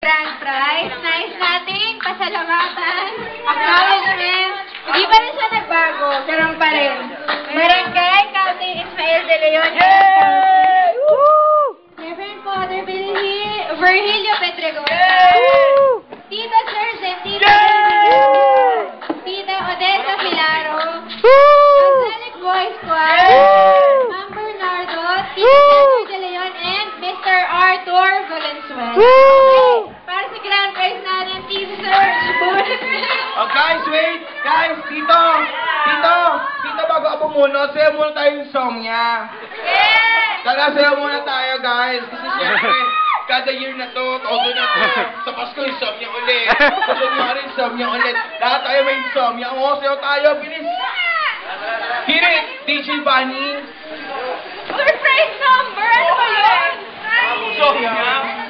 Grand prize. Nice nating pasalamatan. Acknowledgement. Hindi pa rin siya nagbago. Ganun pa rin. Barangay County Ismael de Leon. Reverend Father Virgilio Pedregosa. Tita Sergeant, Tita Tita Odessa Filaro. Angelic Boy Squad. Ma'am Bernardo. Tita Cesar de Leon and Mr. Arthur Valenzuela. Para sa grand prize natin, Tita Serge. Oh guys, wait! Guys, Tito, bago ako muna, sayo muna tayo yung song niya. Tara, sayo muna tayo, guys. Kasi syempre, kada year na to, todo na to. Sa Pasko, yung song niya ulit. Sa January, yung song niya ulit. Lahat tayo may song niya. Oo, sayo tayo, bilis. Hear it, DJ Bunny. Surprise number! Ano ba yun? Song niya.